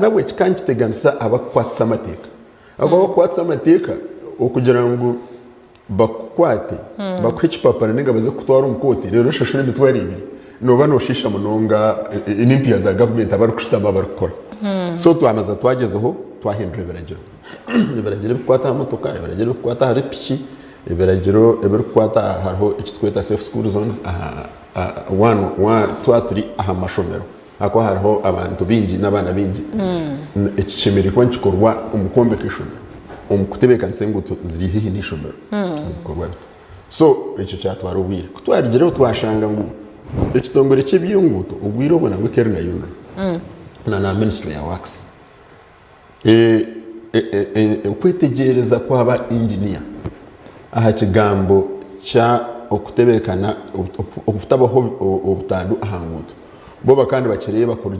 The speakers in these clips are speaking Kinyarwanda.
nawe kikanki teganisa abakwatsa amateka abo bakwatsa amateka okugira ngo bakwate bakwica papara ninga baze kutwara umukoti rero shashuri bitwari ibiri no bano shisha munonga inimpia za government abari kushitamba bari gukora so twamaza twagezeho twahindura ibiragiro bikwata amotoka ibiragiro bikwata hari piki ibiragiro bikwata hariho ikitweta safe school zones one twaturi aha mashomero ako hariho abantu bingi n'abana bingi ikishimiri kwa nchikorwa umukombe kishomero umukutebeka nsenguto ziri hihi n'ishomero bikorwa so icyo cyatwara ubwire kutwarigireho twashanga ngo ekitongore cy'ibyunguto ubwire ubona ngo keri na yuno na ministry ya works ukwetegereza kwaba engineer aha kigambo cha okutebekana okutabaho obutandu ahanguto bo bakandi bakireye bakora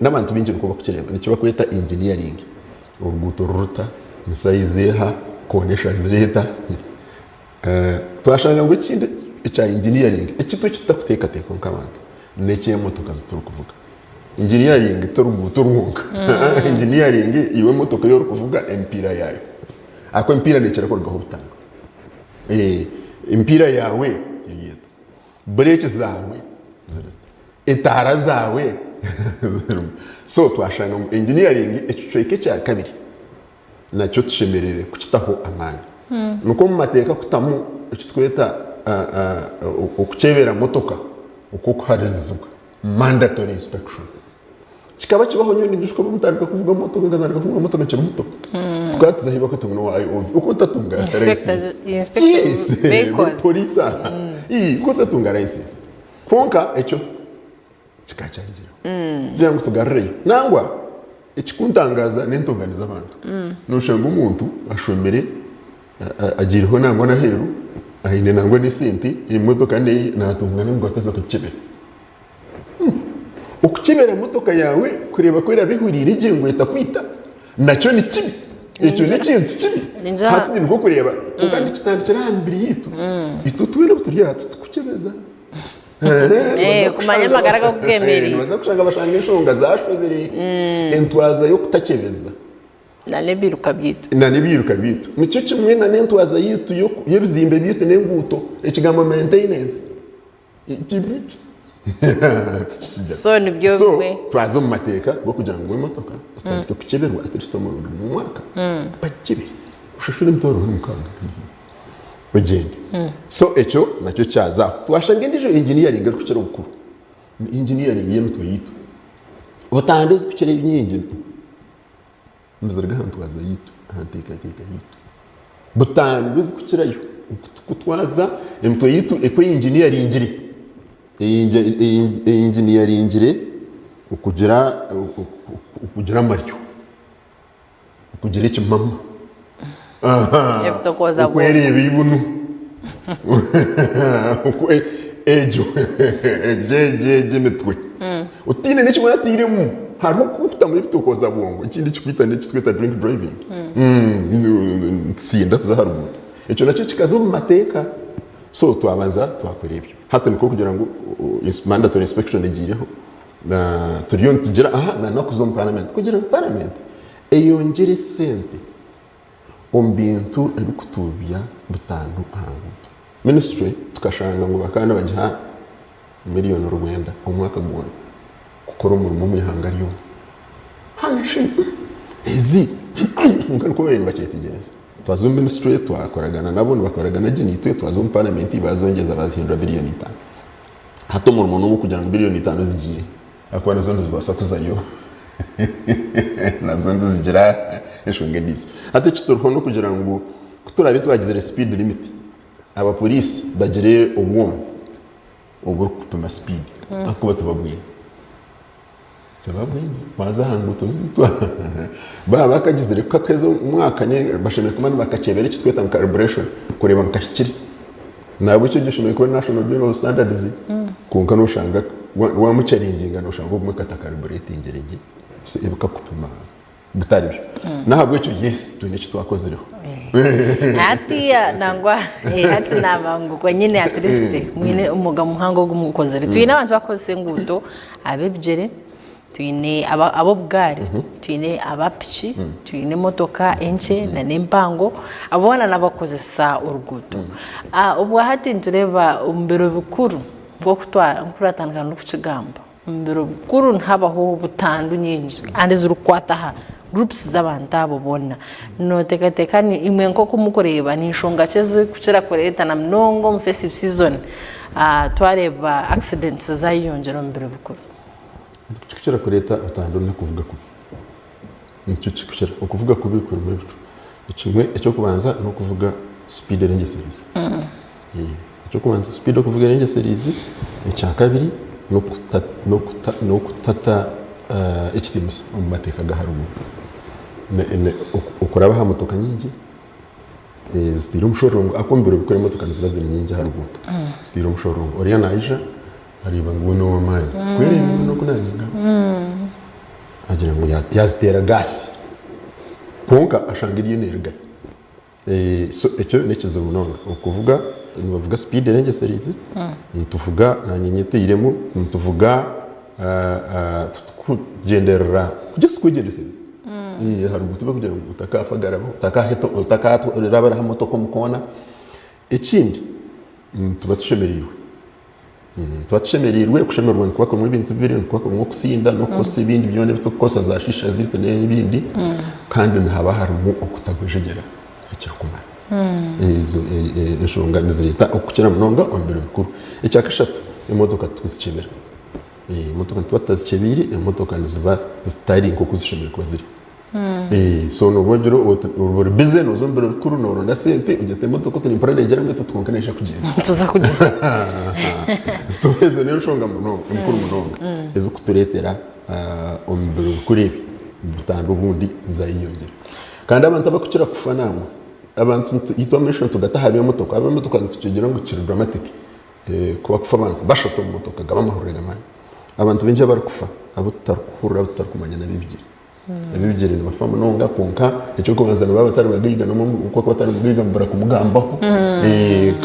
n'abantu bingi uko bakireba nikiba kweta engineering uruguto ruruta musayizeha konesha zireta twashanga ngo ikindi cya engineering ikito kitakuteka teko nk'abantu neke motoka zituru kuvuga engineering turuguto runga engineering iwe motoka yo kuvuga empira yayo ako empira nekera ko gahubutanga impira yawe yiyeta brake zawe etara zawe so twashanga ngo engineering ekicoike cya kabiri nacyo tushemerere kukitaho amana nuko mu mateka kutamu ekitweta okucebera motoka uko kuharizwa mandatory inspection kikaba kibaho nyoni ndishko bumutandika kuvuga motoka ngazandika kuvuga motoka cyo muto twatuza hiba kutunga wa IOV uko tatunga inspector polisa uko tatunga license konka echo kikacyarigira bya ngo tugarre nangwa ikikuntangaza n'intunganiza abantu nushanga umuntu ashomere agiriho nangwa na heru ahine nangwa ni senti imodoka ne natungana ngo ataza kukibera ukukibera motoka yawe kureba ko irabihurira igingo itakwita nacyo ni kibi icyo ni kintu kibi hati nko kureba kandi kitandikira hambiri yitu itutuwe no buturya tukukebeza kumanya magara ko kwemerera baza kushanga bashanga inshonga zashobere entwaza yo kutakebeza nanebiruka byitu nicyo kimwe na nentwaza yitu yo bizimbe byitu nenguto ikigambo maintenance ikibiti so nibyo bimwe twazo mu mateka bwo kugira ngo imotoka zitandike kukeberwa atiristo mu mwaka bakibere ushashura imtoro n'umukanga ugende so echo nacyo cyaza twashanga indijo engineering ari kucera bukuru engineering yemitwe yitu utandeze kucera imyingi nzarga hantu waza yitu hanteka yitu butandeze kucerayo kutwaza imitwe yitu eko engineering ngiri engineering ukugira maryo ukugira ikimama ukwereba ibunu ejo je mitwe utine n'ikimwe atiremu hariho kukuta muri bitokoza bongo ikindi kikwita n'ikitwita drink driving sinda tuzaharubuta icyo nacyo kikazo mu mateka so twabanza twakora ibyo hata niko kugira ngo mandatory inspection igireho na turiyo tugira na kuzo mu parliament kugira ngo parliament eyongere sente ombintu erukutubya butandu ahanguto ministry tukashanga ngo bakana bagiha miliyoni 9 umwaka gubona gukora umurimo mu ihanga ryo haneshi ezi nko bemba cyetegereza twazo ministry twakoragana nabo bakoragana ginitwe twazo mu parliament bazongeza bazihindura biliyoni 5 hato mu muntu kugira ngo biliyoni 5 zigiye akwana zondo zibasakuzayo nazo zigira eshunge diso hata kitorho no kugira ngo kuturabe twagize speed limit aba police bagire ubwo kupima speed akuba tubabwiye baza hanguto baba kagizire ko kazo umwaka nye bashemeye kumana bakakebera iki tweta calibration kureba nkashikiri nabo icyo gishimeye ko National Bureau of Standards kunka no shanga wa muceringinga no shanga ubwo kata calibrating rege so ibuka kupima butaribyo nahabwo icyo yes tuni cyo twakozereho ati nangwa ati nabangu kwa nyine at least mwine umuga muhango gumukozere tuyi nabantu bakoze nguto abebjere tuine abo bwari tuine abapiki tuine motoka enche na nempango abona nabakozesa uruguto ubwo hati ntureba umbero bikuru bwo kuratandukana no kukigamba umbero bikuru ntabaho butandu nyinji ande zurukwataha groups z'abantu abo bona no tekateka ni imwe nko kumukoreba ni nshonga cyeze kucira koreta na mnongo mu festive season twareba accidents zayiyongera umbero bikuru kucira koreta utandone kuvuga kubi nicyo kikushira ukuvuga kubi kuri mu bicu ikimwe cyo kubanza no kuvuga speed range series cyo kubanza speed yo kuvuga range series icya kabiri no kutata HTMS mu mateka gaharumu ukoraba ha motoka nyingi zitira umushorungu akombere gukora motoka nzira ziri nyingi haruguta zitira umushorungu oriya naija ariba ngo no wamari kwere no kunaninga agira ngo yazitera gas konka ashangiriye nerga so ecyo nekize munonga ukuvuga nibavuga speed range series tuvuga na nyenyete iremo tuvuga kugendera kugeza kugenda series harugutube kugira ngo utakafagarabo utakaheto utakaturabara ha moto ko mukona ikindi tuba tushemerirwe kushemerwa no kubaka mu bintu bibiri no kubaka mu kusinda no kosa ibindi byone bitokosa za shisha zito n'ibindi kandi ntaba harimo okutagwejegera akirakumara izo inshonga nizirita okukira munonga ombere bikuru icyakashatu imodoka twizikebera imodoka twatazikebiri imodoka niziba zitari nko kuzishemera kwa ziri so no bojero urubori bize no zombere bikuru no ronda sente ugete imodoka tunimpara negera mwe tutwonkanisha kugenda tuza kugenda so ezo niyo nshonga munonga mukuru munonga ezo kuturetera ombere bikuru butandu bundi zayiyongera kandi abantu abakukira kufanangwa abantu itomation tugataha biyo motoka aba motoka tukigira ngo kiri dramatic kuba kufa abantu bashoto mu motoka gaba mahurira mani abantu benje bari kufa abo tutarukuhura tutarukumanya na bibigire abibigire ni bafamu nonga konka icyo kubanzana baba batari bagiga no uko batari mugiga mbara kumugambaho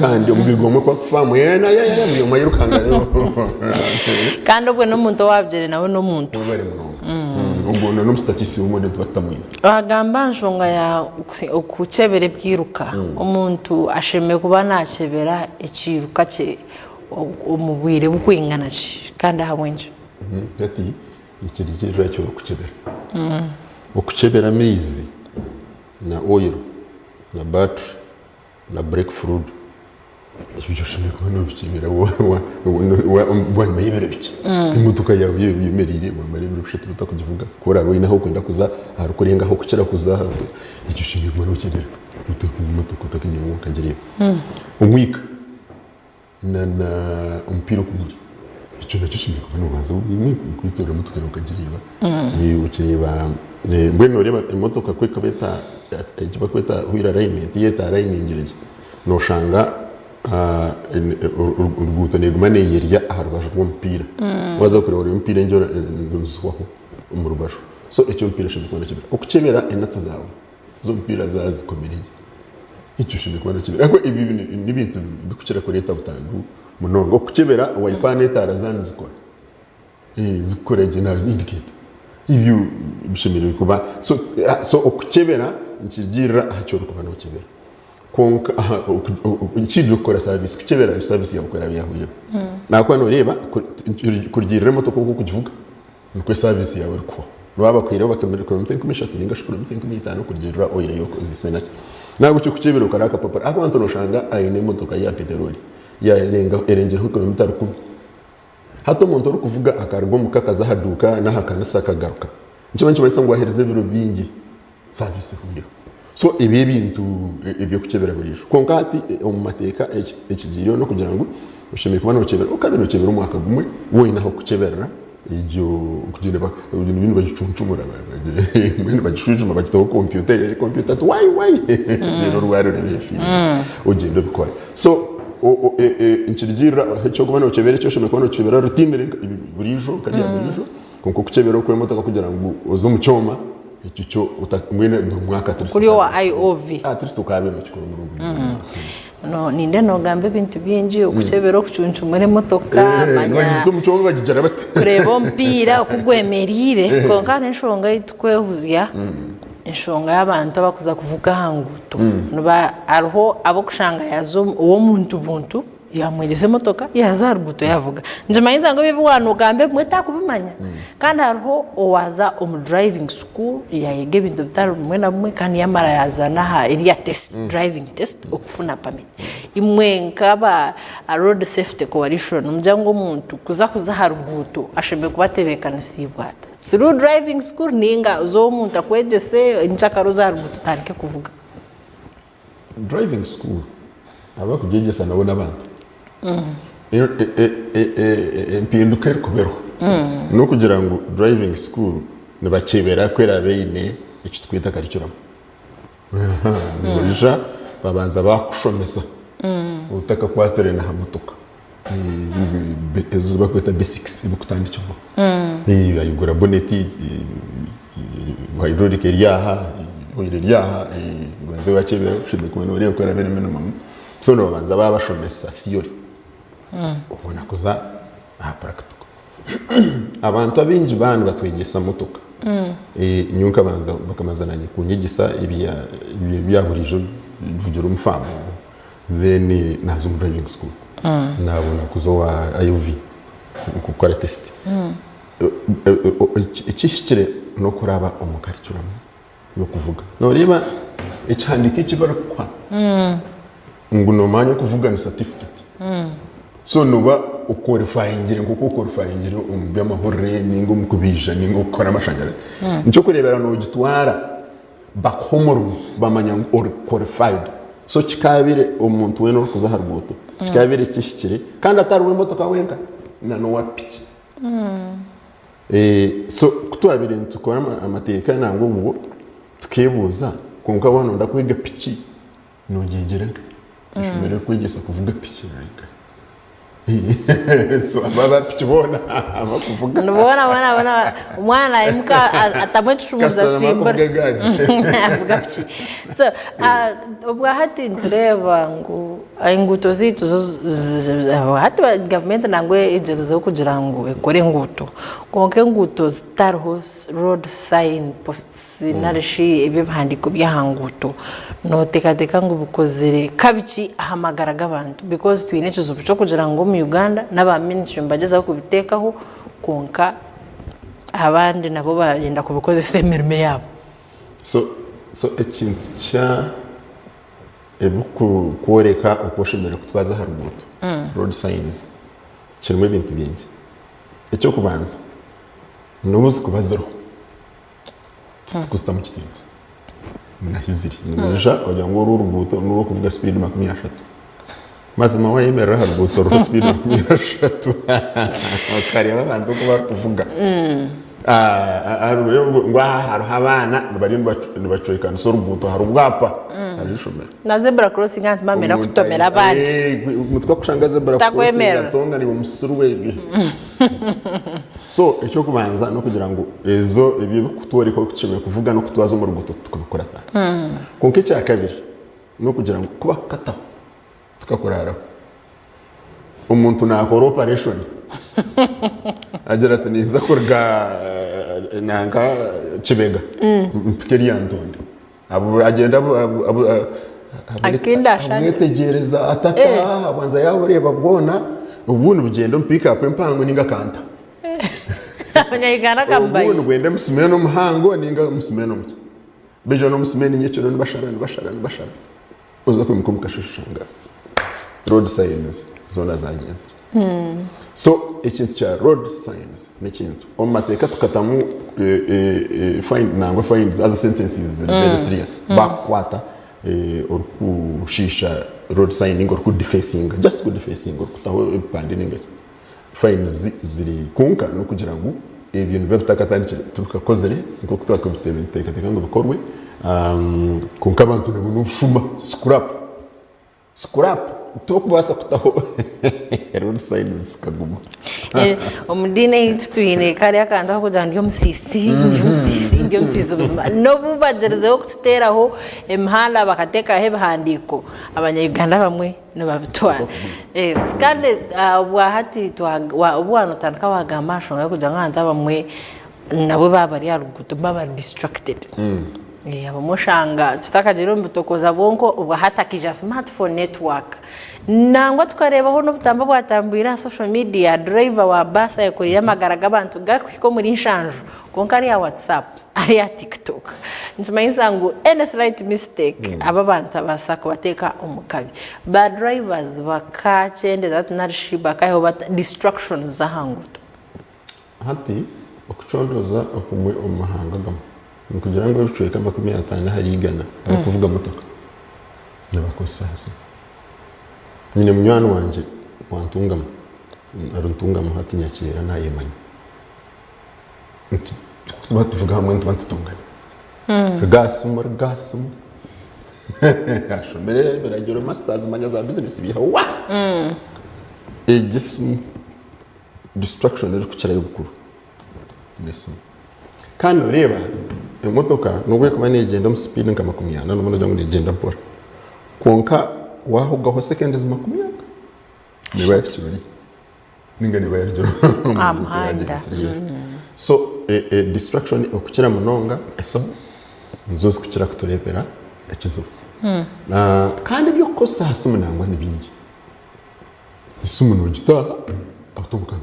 kandi umugigo umwe kwa kufamu yena yo mayirukanga rero kandi ubwo no muntu wabyere nawe no muntu bari munonga ubwo no statisi umwe tubatamwe agamba nshonga ya ukucebere bwiruka umuntu asheme kuba nakebera ikiruka cye umubwire bukwingana cye kandi ahabwenje ati ikirigera cyo kucebera ukucebera mizi na oil na battery na brake fluid ibyo shime ko no bikibera wa mayibere biki imodoka yawe yemerire wa mayibere bishite bitakugivuga kora abo inaho kwenda kuza harukorenga aho kucira kuza icyo shime ko no bikibera imodoka utakinyira ngo kagiriye umwika na umpiro kuguri icyo nacyo shime ko no baza kwitora umutwe ukagiriba ukireba bweno reba imodoka kweka beta ikiba kweta huira alignment yeta alignment no shanga urguto negumane yerya aharwaje umupira waza kureba umupira njora nzwaho umurubasho so icyo mpira shimwe kubona kibera ukukebera enatsi zawe zo mpira zazikomereye icyo shimwe kubona kibera ariko ibi ni bintu bikukira ko leta butandu munongo kukebera wayipaneta arazandi zikora zikoreje na indicate ibyo bishimira kuba so ukukebera nkigira hacyo kubana ukebera konka ikibyo gukora service kukebera service yakora yahwire nakwa no reba kurgira moto ko kukivuga nuko service yawe ko baba kwira bakamera ko muteko mishatu yinga shukuru muteko mitano kurgira oil yo zisena nago cyo kukebera ukaraka papa abantu no shanga ayine motoka ya peteroli ya lenga erengera ko kilometero 10 hato muntu uri kuvuga akargo mukakaza haduka na hakanisa kagaruka nicyo bantu bayise ngo ahereze biro bingi service kubiriho so ibi bintu ibyo kukebera burisho konkati mu mateka ekigiriyo no kugira ngo ushimye kubana ukebera ukabino ukebera umwaka gumwe wowe naho kukebera ibyo kugira ibintu bagicuncumura ibintu bagishujuma bagitaho computer why rero rwaro rebefi ugenda bikora so inchirigira cyo kubana ukebera cyo ushimye kubana ukebera routine burijo kadiya burijo konko kukebera ko motoka kugira ngo uzo mucyoma icyo utamwene mwaka kuri wa IOV tristo kabe mu kikuru mu rungu no ninde nogamba ibintu byinji okuchebera okucuncumura emotoka manya umuco bagigira bate kureba omupiira okugwemerire konka n'enshonga yitukwehuza enshonga y'abantu abakuza kuvuga ahanguto nuba ariho abokushanga yazo uwo muntu buntu yamwegeze emotoka yaza haruguto yavuga njimanyiza ngo bibwana ugambe mweta kubimanya kandi hariho owaza omu driving school yayege ibintu bitari bimwe na bimwe kandi yamara yazana ha iriya test driving test okufuna permit imwe nkaba road safety coalition umuryango w'umuntu kuza haruguto ashembe kubatebekanasibwata through driving school ninga zo umuntu akwegese inchakaro za haruguto tanike kuvuga driving school abakugegesa nabo n'abandi impinduka iri kubeho no kugira ngo driving school nibakebera kwera beine iki twita curriculum nija babanza bakushomesa utaka kwaserena hamutuka ezo bakwita basics ibukutandikirwa bayigura boneti hydraulic ryaha banze bakebera ushimye kumenya uri kwera bene minimum so no babanza babashomesa theory ubona kuza practical abantu abinji bandi batwegesa mutuka nyuka banza bakamazananye kunyigisa ibyaburijo vugira umfamo then nazo mu driving school nabona kuzo wa IUV gukora test ikishikire no kuraba umukaricuramo yo kuvuga no reba icyandika ikibarakwa nguno manya kuvuga ni certificate so nuba uqualifyingire nguko uqualifyingire by'amahorre ningo mukubija ningo ukora amashanyarazi nicyo kurebera no gitwara bakomoro bamanya or qualified so kikabire umuntu we no kuza harugoto kikabire kishikire kandi atari we motoka wenka na no wapiki so kutwabire ntukora amateka nango ubwo tukebuza konka bano ndakwiga piki no gigera ishimere kwigesa kuvuga piki rika so baba pchibona amakuvuga nubona umwana imuka atamwetshumuza simba avuga pchi so ubwa hati ntureba ngo inguto zitu hati government nangwe ijerezo kugira ngo ekore nguto konke nguto starho road sign posts narishi ibibandiko byahanguto no tekateka ngo bukozere kabici ahamagaraga abantu because twinechizo cyo kugira ngo mu Uganda n'aba ministry mbageza kubitekaho konka abandi nabo bagenda kubikoze semerme yabo so ikintu cha ebuku koreka ukoshimira kutwaza haruguto road signs kirimo ibintu byinshi icyo kubanza nubuze kubazero tukusta mu kitimba nahiziri nija oja ngo uruguto nuko kuvuga speed 30 mazima wayemera haruguto ro speed 30 akari abantu ko bakuvuga haru habana bari bacoyikana so ruguto haru bwapa arishomera na zebra crossing anti mamera kutomera abandi mutwa kushanga zebra crossing atonga ni umusuru we so icyo kubanza no kugira ngo ezo ibyo kutwari ko kucime kuvuga no kutwaza mu ruguto tukabikora ta konke cya kabiri no kugira ngo kuba kataho tukakorara umuntu nakora operation agera ati niza kurga nanga Kibega mpikeri yantonde abo agenda akenda ashanje mwetegereza atata abanza yaho reba bwona ubundi bugendo mpika up impango ninga kanta abanyayigana kambaye ubundi gwende musumeno muhango ninga musumeno muke bejo no musumeno nyecyo no bashara uza kumikomuka shushanga road signs zona zagenze so ikintu cha road signs n'ikintu omateka tukatamu fine nangwa fines as sentences very serious bakwata urkushisha road signing or good defacing just good defacing or kutaho panding fines ziri kunka no kugira ngo ibintu byatakatandikira tukakozere nko kutwakubitebe ntekateka ngo bikorwe kunka abantu nabo nushuma scrap tokubasa kutaho road signs kaguma omudine ituyine kari akanda kugira ngo musisi ninge musize ubuzima no bubagerezeho kututeraho imihanda bakatekaho ibihandiko abanyayuganda bamwe nibabitwara yes kandi wahati ubwana utandika wagamba shonga kugira ngo handa bamwe nabo babari yarugutu baba distracted abamushanga tutakagera mbutokoza bonko ubwo hatakija smartphone network nangwa tukarebaho no butamba bwatambira social media driver wa bus yakorera amagaraga abantu gakwiko muri nshanju konka ari ya WhatsApp ari ya TikTok ntumayinza ngo any slight mistake aba bantu abasako bateka umukabi ba drivers bakachende that narishiba kaho bat distractions zahanguto hati okuchondoza okumwe omahanga gamo kugira ngo bicueka 50 hari igana kuvuga motoka nabakosa hasi nyine munywano wanje wantungama aruntungama hati nyakira nayemanye tuba tuvuga hamwe ntubantungana gasum ashomere beragero masters manya za business biha wa egisum distraction iri kucyara y'ubukuru nese kandi ureba imotoka nubwo kuba negenda mu speed nka 50 no muno ngo negenda mpora konka waho gaho seconds 50 niba yakiri ningani bayarjoro amhanda so distraction okukira munonga esa nzozi kukira kutorebera ekizo kandi byo kosa hasumu nangwa nibingi isumu no gitaha atomuka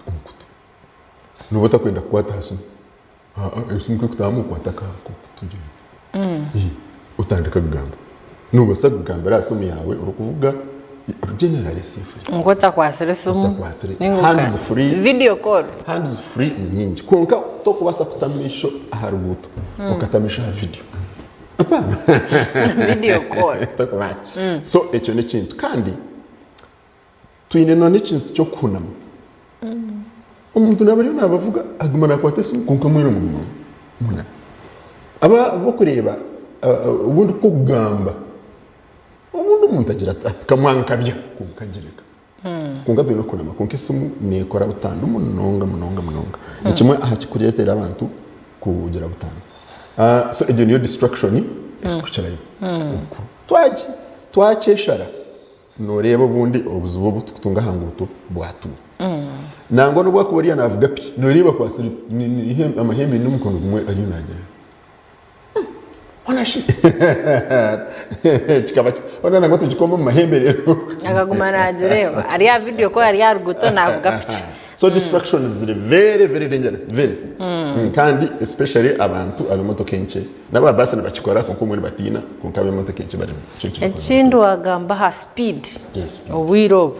umukuta nubota kwenda kwata hasumu isumu kutamu kwataka kutujye utandika kugamba nubasa kugamba rasumu yawe urukuvuga generally safe ngota kwasire sumu hands free video call hands free nyingi konka to kubasa kutamisho aharuguto ukatamisha video apana video call takubasa so echo ne kintu kandi twine no ne kintu cyo kunama umuntu nabari nabavuga agumana kwate sumu konka mwino muna aba bokureba ubundi ko kugamba ubundi umuntu agira ati kamwankabya kunkagireka kunga dore kunama konke sumu nekora butanda munonga nikimwe aha kikuretera abantu kugira butanda so ejo niyo distraction kucarayo twakeshara noreba ubundi obuzubo bututunga hanguto bwatu nango no bwakubariya navuga pi noreba kwasiri amahembe n'umukondo gumwe ayunagera onashi chikaba ona nango tujikoma mu mahembe rero akagumana ajereba ari ya video ko ari ya ruguto navuga pichi so distraction is very dangerous very kandi especially abantu abemoto kenche naba basi nabakikora konko muri batina konka abemoto kenche bari ekindo agamba ha speed owirobo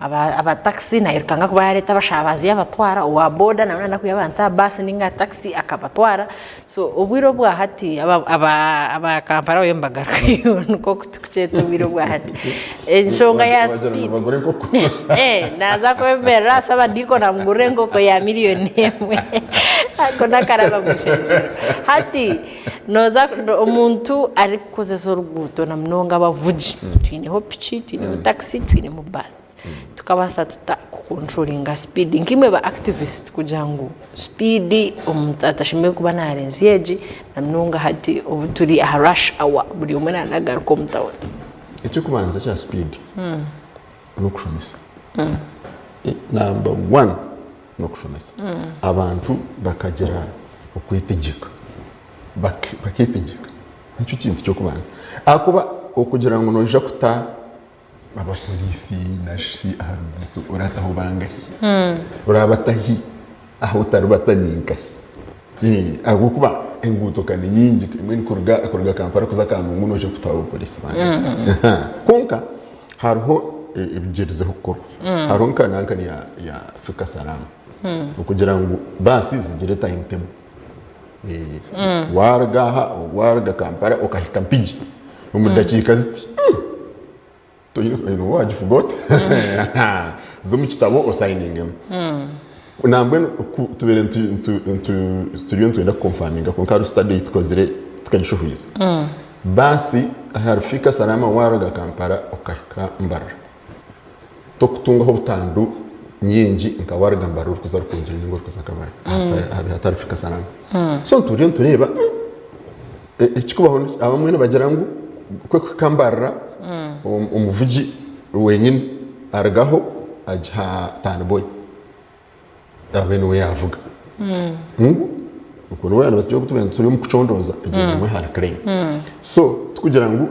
aba taxi na irukanga kuba yareta bashabazi yabatwara uwa boda na nana kuyabanta basi ninga taxi akabatwara so ubwiro bwa hati aba kampara yembagara nuko kutukucheto ubwiro bwa hati enshonga ya speed naza kwemera saba diko na mgurengo ko ya milioni emwe akona karaba mushenjero hati noza umuntu ari kuzeso ruguto na mnonga bavuji twine ho pichi twine taxi twine mu bus tukabasa kucontrollinga speed nkimwe ba activist kujangu speed atashimwe kuba narenziyeji na mnonga hati obuturi a rush hour buri umena nagaruko mutawe icyo kubanza cya speed no kushomesa number 1 no kushomesa abantu bakagera okwitegeka bakitegeka nicyo kintu cyo kubanza akuba okugira ngo noja kuta abapolisi nashi aharuguto urataho bangahi urabatahi aho tarubatanyinga agukuba enguto kandi yingi imwe korga kampara kuza kantu noje kutaho polisi bangahi konka hariho ibigerizeho koro hariho kananka ya Afrika Salama kugira ngo basi zigire timetable warga kampara ukahika mpiji mu dakika ziti what you forgot zo mu kitabo osigning nambwe tubere turiyo twenda confirminga ko karu study tukozire tukagishuhuza basi harfika Salama waraga kampara okaka mbara to kutungaho butandu nyingi nkawaragamba ruri kuza rukungira ningo kuza kabari habe hatarifika salama so turiyo tureba ikikubaho abamwe bagira ngo kwe kambara umuvugi wenyine argaho ajha tanboy abene we yavuga ukuntu we abantu batyo turi mu kucondoza igihe mwe hari claim so tukugira ngo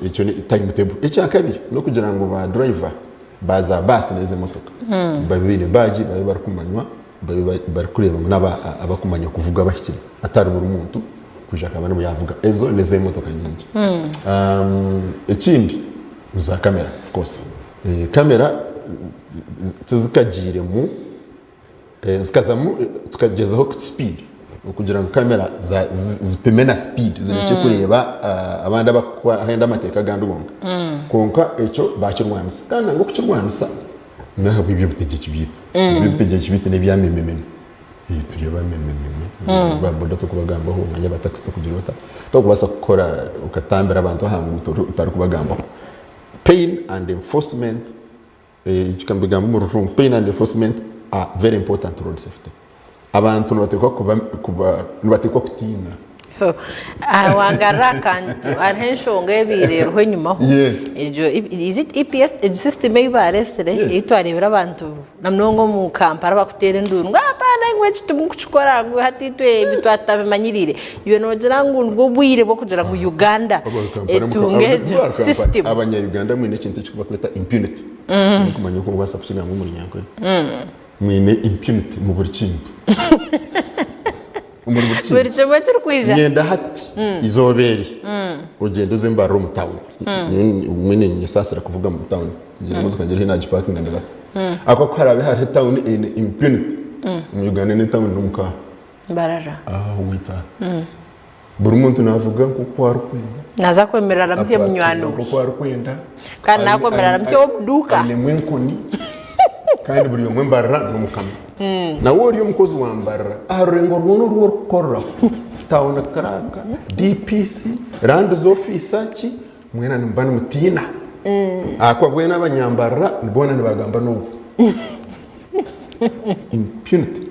icyo ni timetable icya kabiri no kugira ngo ba driver baza basi neze motoka babire baji babe barakumanywa babe bari kureba naba abakumanya kuvuga bashyikira atari buri muntu kujaka abantu yavuga ezo neze motoka nyingi ikindi za kamera of course kamera tuzikagire mu zikazamu tukagezaho speed kugira ngo kamera zipimena speed zireke kureba abandi abahenda amateka gandugonga konka icyo bakirwanisa kandi ngo kukirwanisa naho ibyo bitegeke byita ibyo bitegeke byita ne byamemememe tureba memememe baboda to kubagambaho nkanya bataxi to kugira bata to kubasa gukora ukatambira abantu hangu utari kubagambaho pain and enforcement ikambigamba mu rujungu pain and enforcement are very important road safety abantu batekwa kutina so wangara kantu arhensho ngebire ho nyuma ho ejo is it EPS system ibaresere itwarebera abantu namnongo mu Kampala bakutere nduru ngapana ngwechi tumukukora ngo hatitwe bitwatabimanyirire iyo nogira ngo ubwo bwire bwo kugira ngo Uganda etungejo system abanya Uganda mwine kintu cyubakweta impunity kumanya ko bwasa kukiga ngo muri nyanko mwine impunity mu buri kintu buri kimwe cy'urkwija ngenda hati izoberi ugenda uze mbaro mu town mwine nyesasira kuvuga mu town ngira ngo tukagera hinaji parking ndala ako kwarabe hari town in impunity mu Uganda ni town n'umuka barara wita buri muntu navuga ko kwarukwenda naza kwemerera ramye munywano ko kwarukwenda kandi nakwemerera ramye obuduka ni mwenkoni kandi buri umwe mbarra n'umukama na wori umukozi wambarra arengo runo ruwo korra town karaka DPC Rand's officer ki mwena nimbana mutina akwa bwena abanyambarra nibona nibagamba n'ubu impunity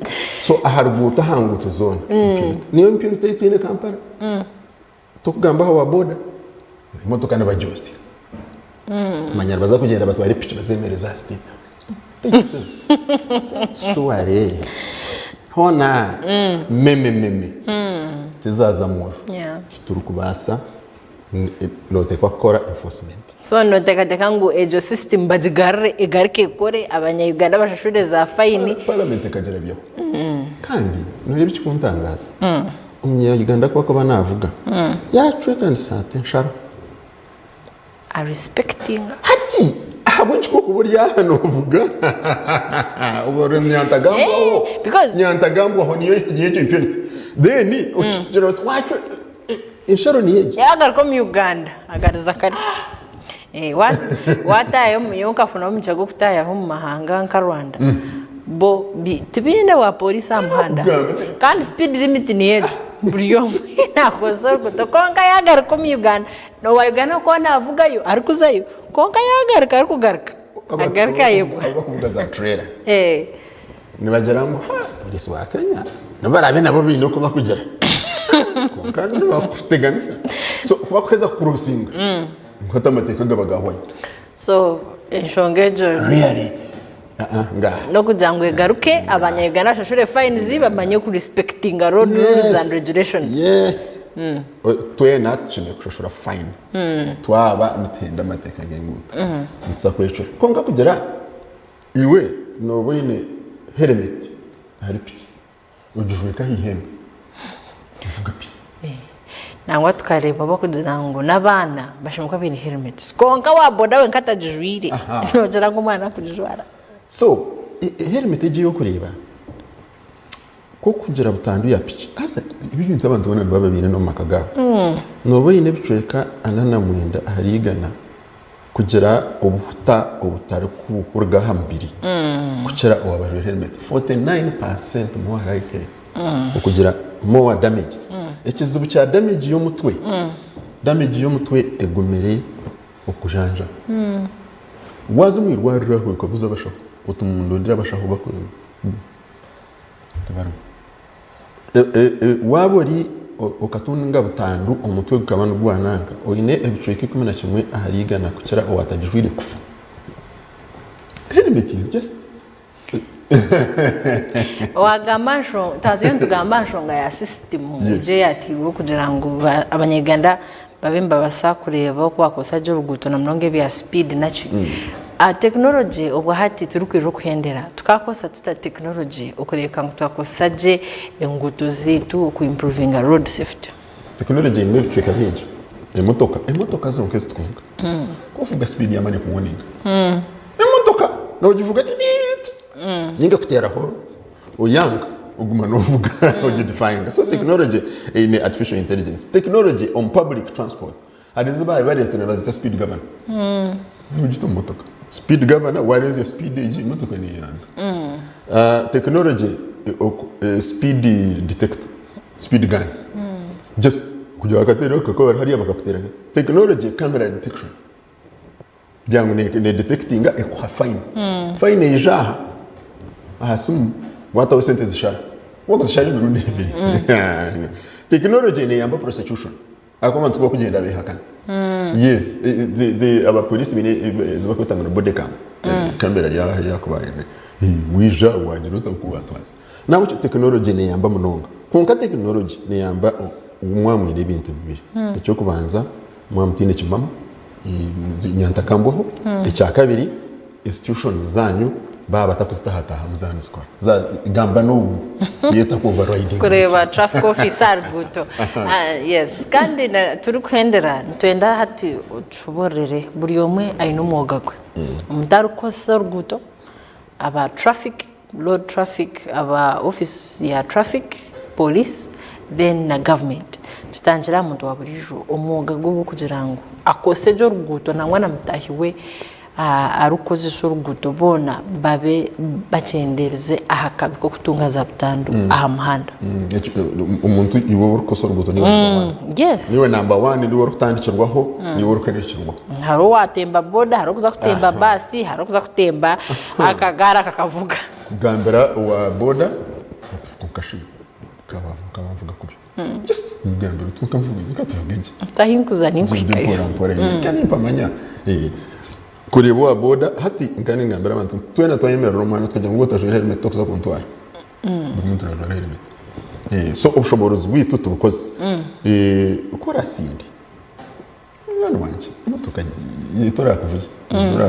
so aharbuta hanguto zone impunity niyo impunity itwine Kampala tukugamba wa boda imotoka n'abajosti manyar baza kugenda batwari picture bazemereza state suare hona meme tizaza mwo turi kubasa note kwa kora enforcement so note ngo ejo system bajigarre egarke kore abanya Uganda bashashure za fine parliament kagera byo kandi nuri bikikuntangaza umunya Uganda kwa banavuga yacwe kandi sate nsharo are respecting hati abunchi ko kuburya hano uvuga ubore nyantagambo because nyantagambo aho niyo impunity then ukigera watwe insharo niyeje yagaruka mu Uganda agariza kare wataye mu yonka funa mu cyago kutaya ho mu mahanga nka Rwanda bo tibine wa polisi amhanda kandi speed limit niyeje buriyo nakoso kutokonga yagaruka mu Uganda no wa Uganda ko navugayo ari kuzayo konka yagaruka ari kugaruka agaruka yebo bakuvuga za trailer nibagera ngo polisi wa Kenya nabarabe nabo bino ko bakugera kandi bakuteganisa so bakweza crossing nkota amateka gabagahwanye so inshongejo really no kujangwe garuke abanya Uganda shashure fine zibamanye ku respecting road rules and regulations yes twena chime kushura fine twaba mutenda amateka genguta mutsa kwecho konga kugera iwe no bine helmet hari pi ujujweka hihembe uvuga pi nangwa tukareba bakugira ngo nabana bashimuka bini helmets konka wa boda we nkatajujwire nogera ngo mwana kujujwara so helmet eje yo kureba ko kugira butandu ya piki asa ibi bintu abantu bana baba bine no makagabo no bine bicweka anana mwenda harigana kugira ubuhuta ubutari kukurga hambiri kugira wabajwe helmet 49% mo harike kugira more damage ekizibu cya damage yo mutwe damage yo mutwe egumere okujanja wazo mwirwarira ko buza basho utumundu ndira bashaka bakuru tabarama wabori okatunga butandu umutwe gukabana gwananga oyine ebicoyiki 11 aharigana kukira owatajijwire kufa helmet is just wagamasho taziyo tugamasho nga ya system je yatiwo kugira ngo abanyeganda babemba basakureba ko bakosa je ruguto na mnonge bya speed nachi a technology obwa hati turukwiro kuhendera tukakosa tuta technology ukureka ngo twakosa je enguto zitu ku improving road safety technology ni bicuka byinshi emotoka zo nkese tukuvuga kuvuga speed yamane kuwoninga emotoka no givuga ati ninga kuteraho uyanga uguma novuga ugidefine so technology in artificial intelligence technology on public transport adiziba ibaresene bazita speed governor ugito motoka speed governor what is your speed age motoka ni yanga technology speed detector speed gun just kujya akatera ko hariya bakakutera technology camera detection byangu ne detectinga ekwa fine ijaha ahasum wata usente zishara wako zishara mirundi ibiri technology ne yamba prosecution akoma tuko kugenda behakana yes the aba police bine ziba kwitanga body cam camera ya kubaye wija wajiruta kubatwaza nawo technology ne yamba munonga kunka technology ne yamba umwamwe n'ibintu bibiri icyo kubanza mwamutine kimama nyantakamboho icya kabiri institution zanyu baba batakuzitahata hamuzana zikora za gamba no yeta ku overriding kureba traffic officer guto yes kandi turi kwendera twenda hati ucuborere buri omwe ayino mwogagwe umutaru kosa ruguto aba traffic road traffic aba office ya traffic police then na government tutangira muntu waburijo umwuga gwo kugira ngo akosejo ruguto nangwa na mutahiwe arukoze suruguto bona babe bacendereze ahakabi ko kutunga za butandu aha muhanda umuntu iwe urukoso ruguto ni yes niwe number 1 niwe urutandikirwaho niwe urukanirikirwaho haro watemba boda haro kuza kutemba basi haro kuza kutemba akagara kakavuga kugambira wa boda kukashi kabavuga kubi just mugambira tukamvuga ikatuvuga iki tahinkuza ninkwikayo kandi pamanya kureba wa boda hati ngani ngambira abantu twena twayemera romano tujya ngo tajore helmet tokuza kontwara buri muntu tajore helmet so obushobozi witu tubukoze ukora sindi mwana wanje mutuka yitora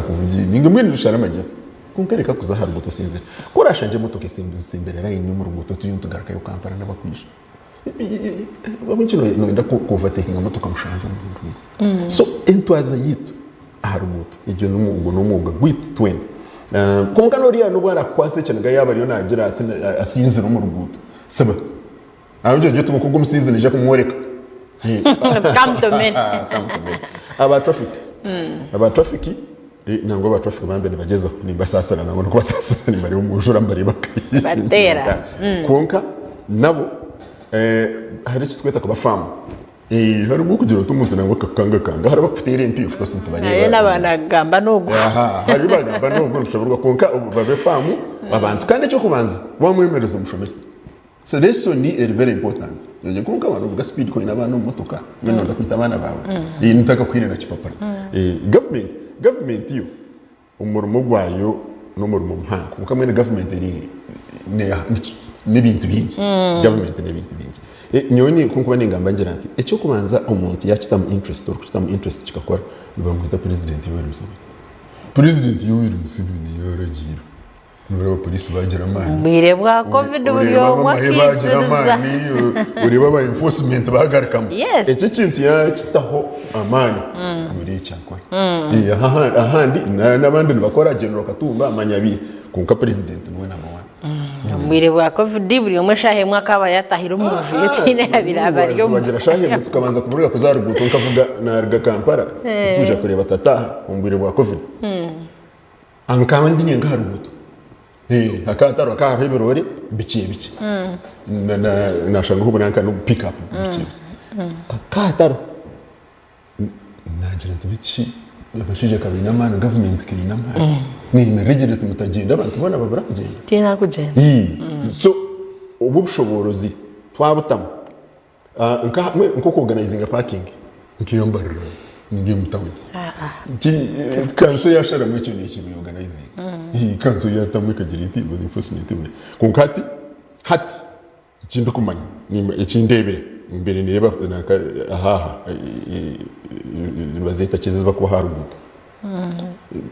kuvugi ninga mwene dushara magezi kunkareka kuza hari guto sinze korashanje mutuka simbere line mu ruguto tuyuntu garaka yo kampara n'abakwisha babunjino no nda kuvatekinga mutuka mushanje mu so entwaza yitu aharuguto ijyo n'umuga gwitu twene konka noriya no bara kwase cyane ga yabariyo nagira ati asinzira mu ruguto saba abyo byo tumukugo musize je kumworeka come to me aba traffic nango ba traffic bambe nibageza nibasasana nango no kwasasana bari umujura mbari bakayi batera konka nabo hari kitweta ko bafamu hari kugira umuntu nango kanga hari bakufitira MP of course ntibari n'abana gamba nugo hari bagamba nugo nshobora konka babe famu abantu kandi cyo kubanza bamwemereza umushomesi so this one is very important yoje konka bavuga speed ko inabana umutuka none ndakwita abana bawe nitaka kwirena kipapara government yo umurimo gwayo no murimo mpanko mukamwe government iri n'ibintu bingi government n'ibintu bingi nyoni kunkuba ningamba ngira ati ecyo kubanza umuntu yakita mu interest kikakora nibamwita president Yoweri Museveni yaragira nureba polisi bagira mani birebwa covid buri omwe kiziriza ureba ba enforcement bahagarikamo ecyo kintu yakitaho amani muri cyakora ahandi n'abandi bakora General Katumba amanyabi kunka president niwe number 1 birebwa covid buri omwe shahe mwaka bayatahira umuje yotine abirabariyo bagira shahe tukabanza kuvuga kuzaruguto nkavuga na Kampala kuje kureba tataha umbirebwa covid ankandi nyenga haruguto akataro akaheberore bikiye nashanga ubu nanka no pick up bikiye akataro nagira nti yabashije kabinama na government kayinama ni meregere tumutagenda abantu bona babura kugenda tina kugenda so ubu bushoborozi twabutamo nko organizing parking nkiyo mbarira ngiye mutawe kanso yashara mu cyo ni ikintu organizing kanso yatamwe kagira iti with enforcement kunkati hati ikindi kumanya ni ikindebere imbere nireba aha bazita kiziba ko haruguto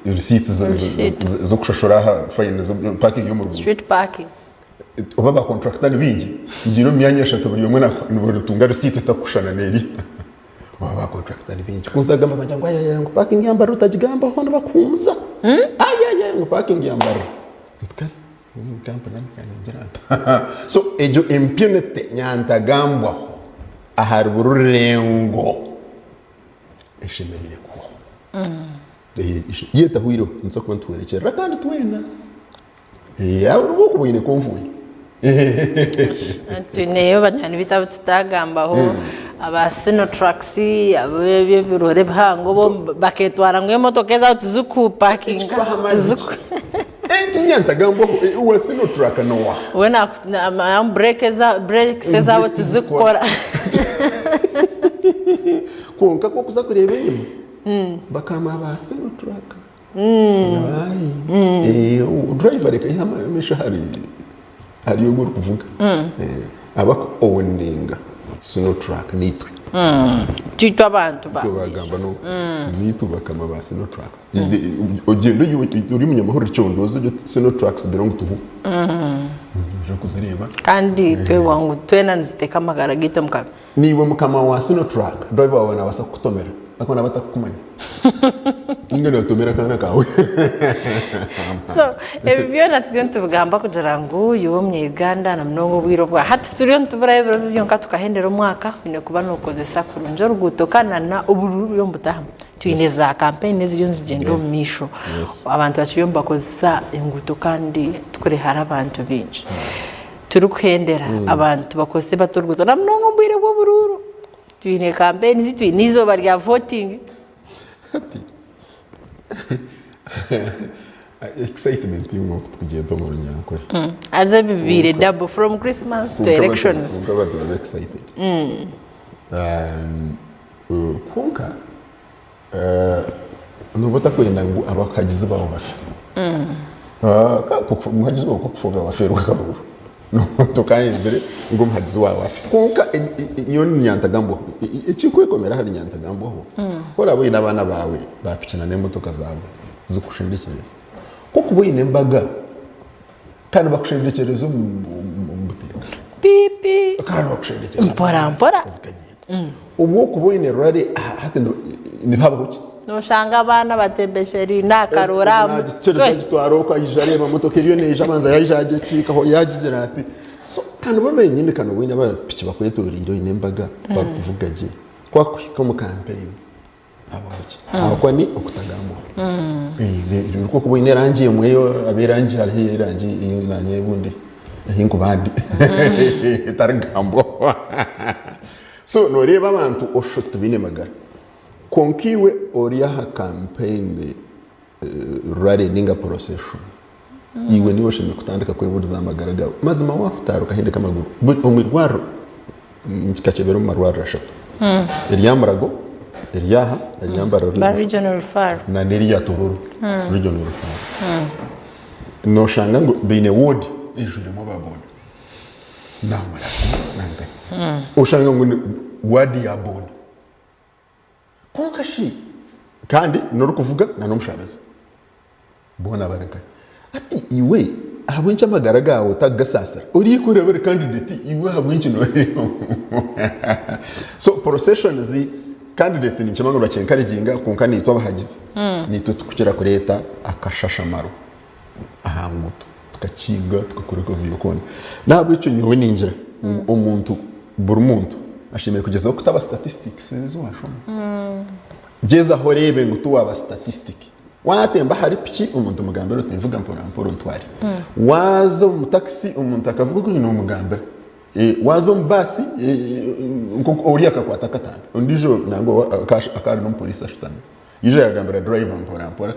receipts zo kushashora fine zo parking yo mu street parking ubaba contractor bingi ngiro myanya eshatu buri umwe narutunga receipt takushana neri ubaba contractor bingi kunzaga mabanja ngo aya ngo parking yamba rutajigamba hono bakumza aya ngo parking yamba mutkari ngamba namukana so ejo impunity nyantagambwa ahari bururengo eshemerire ko yeta huiro nzoko ntwerekera kandi twena urwo kubuyine konvuye tuneyo banyana bitabo tutagambaho abasino trucks abebe birore bhango bo baketwara ngo imotoka za tuzuku parking tuzuku tinyanta gambo wasino truck nowa wena am brakes za tuzukora konka ko kuza kureba inyuma bakama basino truck driver reka ihama mishahari hariyo guru kuvuga abako owninga sino truck nitwe titwa abantu ba bagamba no nitu bakama ba sino truck ogendo uri munyamahoro cyondozo sino trucks belong to who je kuzireba kandi twe wangu twena nziteka magara gito mukabe niwe mukama wa sino truck driver wawe nabasa kutomera akona batakumanya ingene utomera kana kawe so ebyo natyo tubugamba kugira ngo yo mu Uganda na mnongo bwiro bwa hati turiyo ntubura ebyo byonka tukahendera umwaka bine kuba nokozesa kurunjo rugutokana na ubururu yo mbutaha twineza campaign ziyo nzigendo misho abantu baciyomba kozesa inguto kandi tukure hari abantu binji turi kuhendera abantu bakoze batorguto na mnongo bwiro bwo bururu twine campaign zitwinizo barya voting excitement you want to get on nyako as a bibire double from Christmas to elections I'm excited kunka nubota kwenda ngo abakagize bawo bafi ka muhagize bawo kufuga waferwa karuru no tukayenzere ngo muhagize wawo wafi kunka iyo nyantagambo ikikwe komera hari nyantagambo ho kora bo inabana bawe bapicana n'imotoka zawe zo kushindekereza kuko bo inembaga kandi bakushindekereza mbuteka pipi kandi bakushindekereza mpora ubu kuboine rare hatendo ni haba kuki no shanga abana batembesheri nakarora cyo gitwaro ko ajare amamotoka iyo neje abanza yajaje cikaho yagigera ati so kandi bo benyine kandi bo ina bapici bakwetoriro inembaga bakuvugaje kwa kwika mu campaign abaki ni okutagambo uko kubo inerangiye mweyo aberangiye hari irangiye nanye bundi hinko bandi taragambo so no reba abantu oshoto bine magara konkiwe oriya campaign rally ninga procession iwe niwe shime kutandika kweburiza amagara gawe mazima wafutaruka hindeka amaguru umurwaro mkachebero marwaro rashatu Eliamrago Eliaha Eliambara regional far na Neria Tororo regional far no shanga ngo bine ward ijure mo babona namara nanga ushanga ngo wadi ya bona konkashi kandi no kuvuga na no mushabaza bona baraka ati iwe habwencha magara gawo tagasasa uri kurebera candidate iwe habwencha no so procession zi candidate ni chimanga bachenkariginga kunkani itwa bahagize ni to tukukira ku leta akashashamaro ahanguto tukakinga tukakoreka viyokone nabwo icyo nyewe ninjira umuntu buri muntu ashimiye kugezaho kutaba statistics z'washoma jeza horebe ngo tuwa statistics watemba hari piki umuntu mugambero tuvuga mpora ntwari wazo mu taxi umuntu akavuga ko ni umugambero wazo mbasi nko uri akakwata katana undijo nango akari no police ashitana ije yagambira driver mpora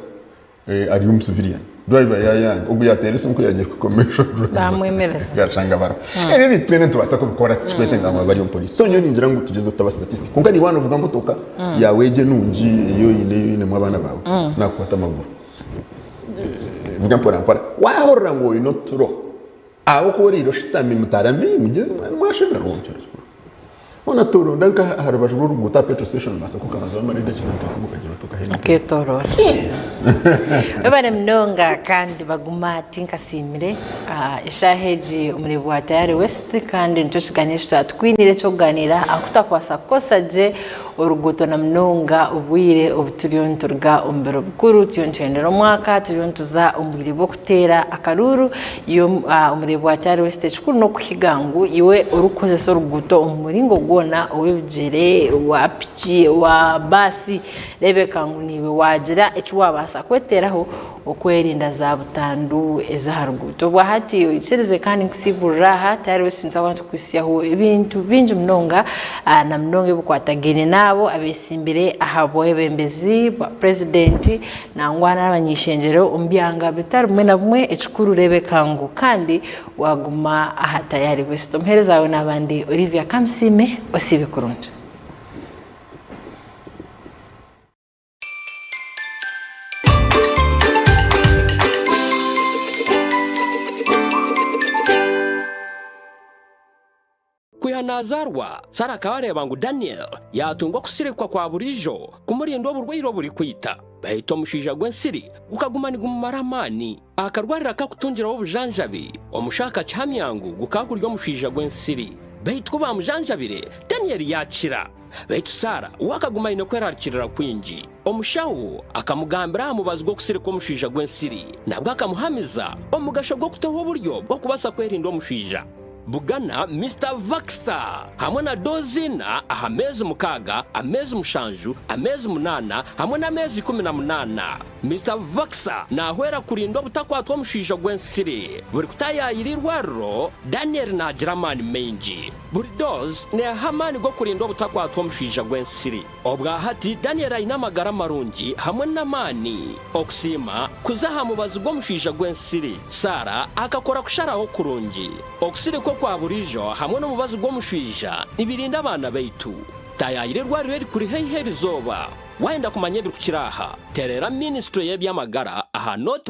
ari umusivilian driver yayanga ubwo yaterese uko yagiye kukomesha bamwemereza gacanga bara ibi bitwene tubasa ko bikora twete ngamba bari mu police so nyo ningira ngo tugeze utaba statistic kunga ni wana uvuga motoka yaweje nunji iyo yine mu abana bawe nakwata amaguru vuga mpora wahorra ngo ino turo aho ko riro shitami mutarami mugeze mwashimira roncho ona turo ndanka harabajuru guta petrol station masako kanaza marinde cyangwa kumukagira tukahenda ketorora bane mnonga kandi baguma tinkasimire ishaheji muri bwatayari west kandi ntoshikanyishwa twinire cyo ganira akutakwasa kosaje urugoto na mnonga ubwire obuturionturga umbero bukuru tuyongendera mwaka tuyontuza umbiri bo kutera akaruru iyo muri bwatayari west chukuru no kuhigangu iwe urukoze so rugoto umuringo gona owebjere wa piki wa basi Rebeka ngo niwe wagira icyo wabasa kweteraho okwerinda za butandu ezaharuguto bwahati icirize kandi kusibura hatari wesinza abantu kwisiyaho ibintu binje mnonga na mnonge bukwatagene nabo abesimbire ahabwe bembezi president nangwana abanyishenjero umbyanga bitari mwe na bumwe icukuru Rebeka ngo kandi waguma ahatayari westo mherezawe nabandi Olivia Kamsime osibikurunje Kuyanazarwa Sara kabareba ngo Daniel yatungwa kusirekwa kwa burijo kumurindo burwiro buri kwita bahito mushija gwensiri ukagumani gumaramani akarwarira kakutungira wo bujanjabi omushaka cyamyangu gukakuryo mushija gwensiri bahito bamujanjabire Daniel yakira bahito Sara wakaguma ino kwerarikirira kwinji omushawo akamugambira amubazwa kusirekwa mushija gwensiri nabwo akamuhamiza omugasho gwo kuteho buryo bwo kubasa kwerinda omushija Bugana Mr. Vaxa hamwe na dozina ahamezi mukaga amezi mushanju amezi munana hamwe na amezi 18 Mr. Vaxa nahwera kurindo butakwatwa mushija gwensiri buri kutayayirirwaro Daniel na German menji buri doz ne hamani go kurindo butakwatwa mushija gwensiri obwa hati Daniel ayinamagara marungi hamwe na mani oksima kuzaha mubazi go mushija gwensiri Sara akakora kusharaho kurungi oksiri ko kwa burijo hamwe no mubazi go mushija ibirinda abana baitu tayayirirwa riri kuri hehe rizoba wenda kumanye bikiraha terera ministry y'ebyamagara aha not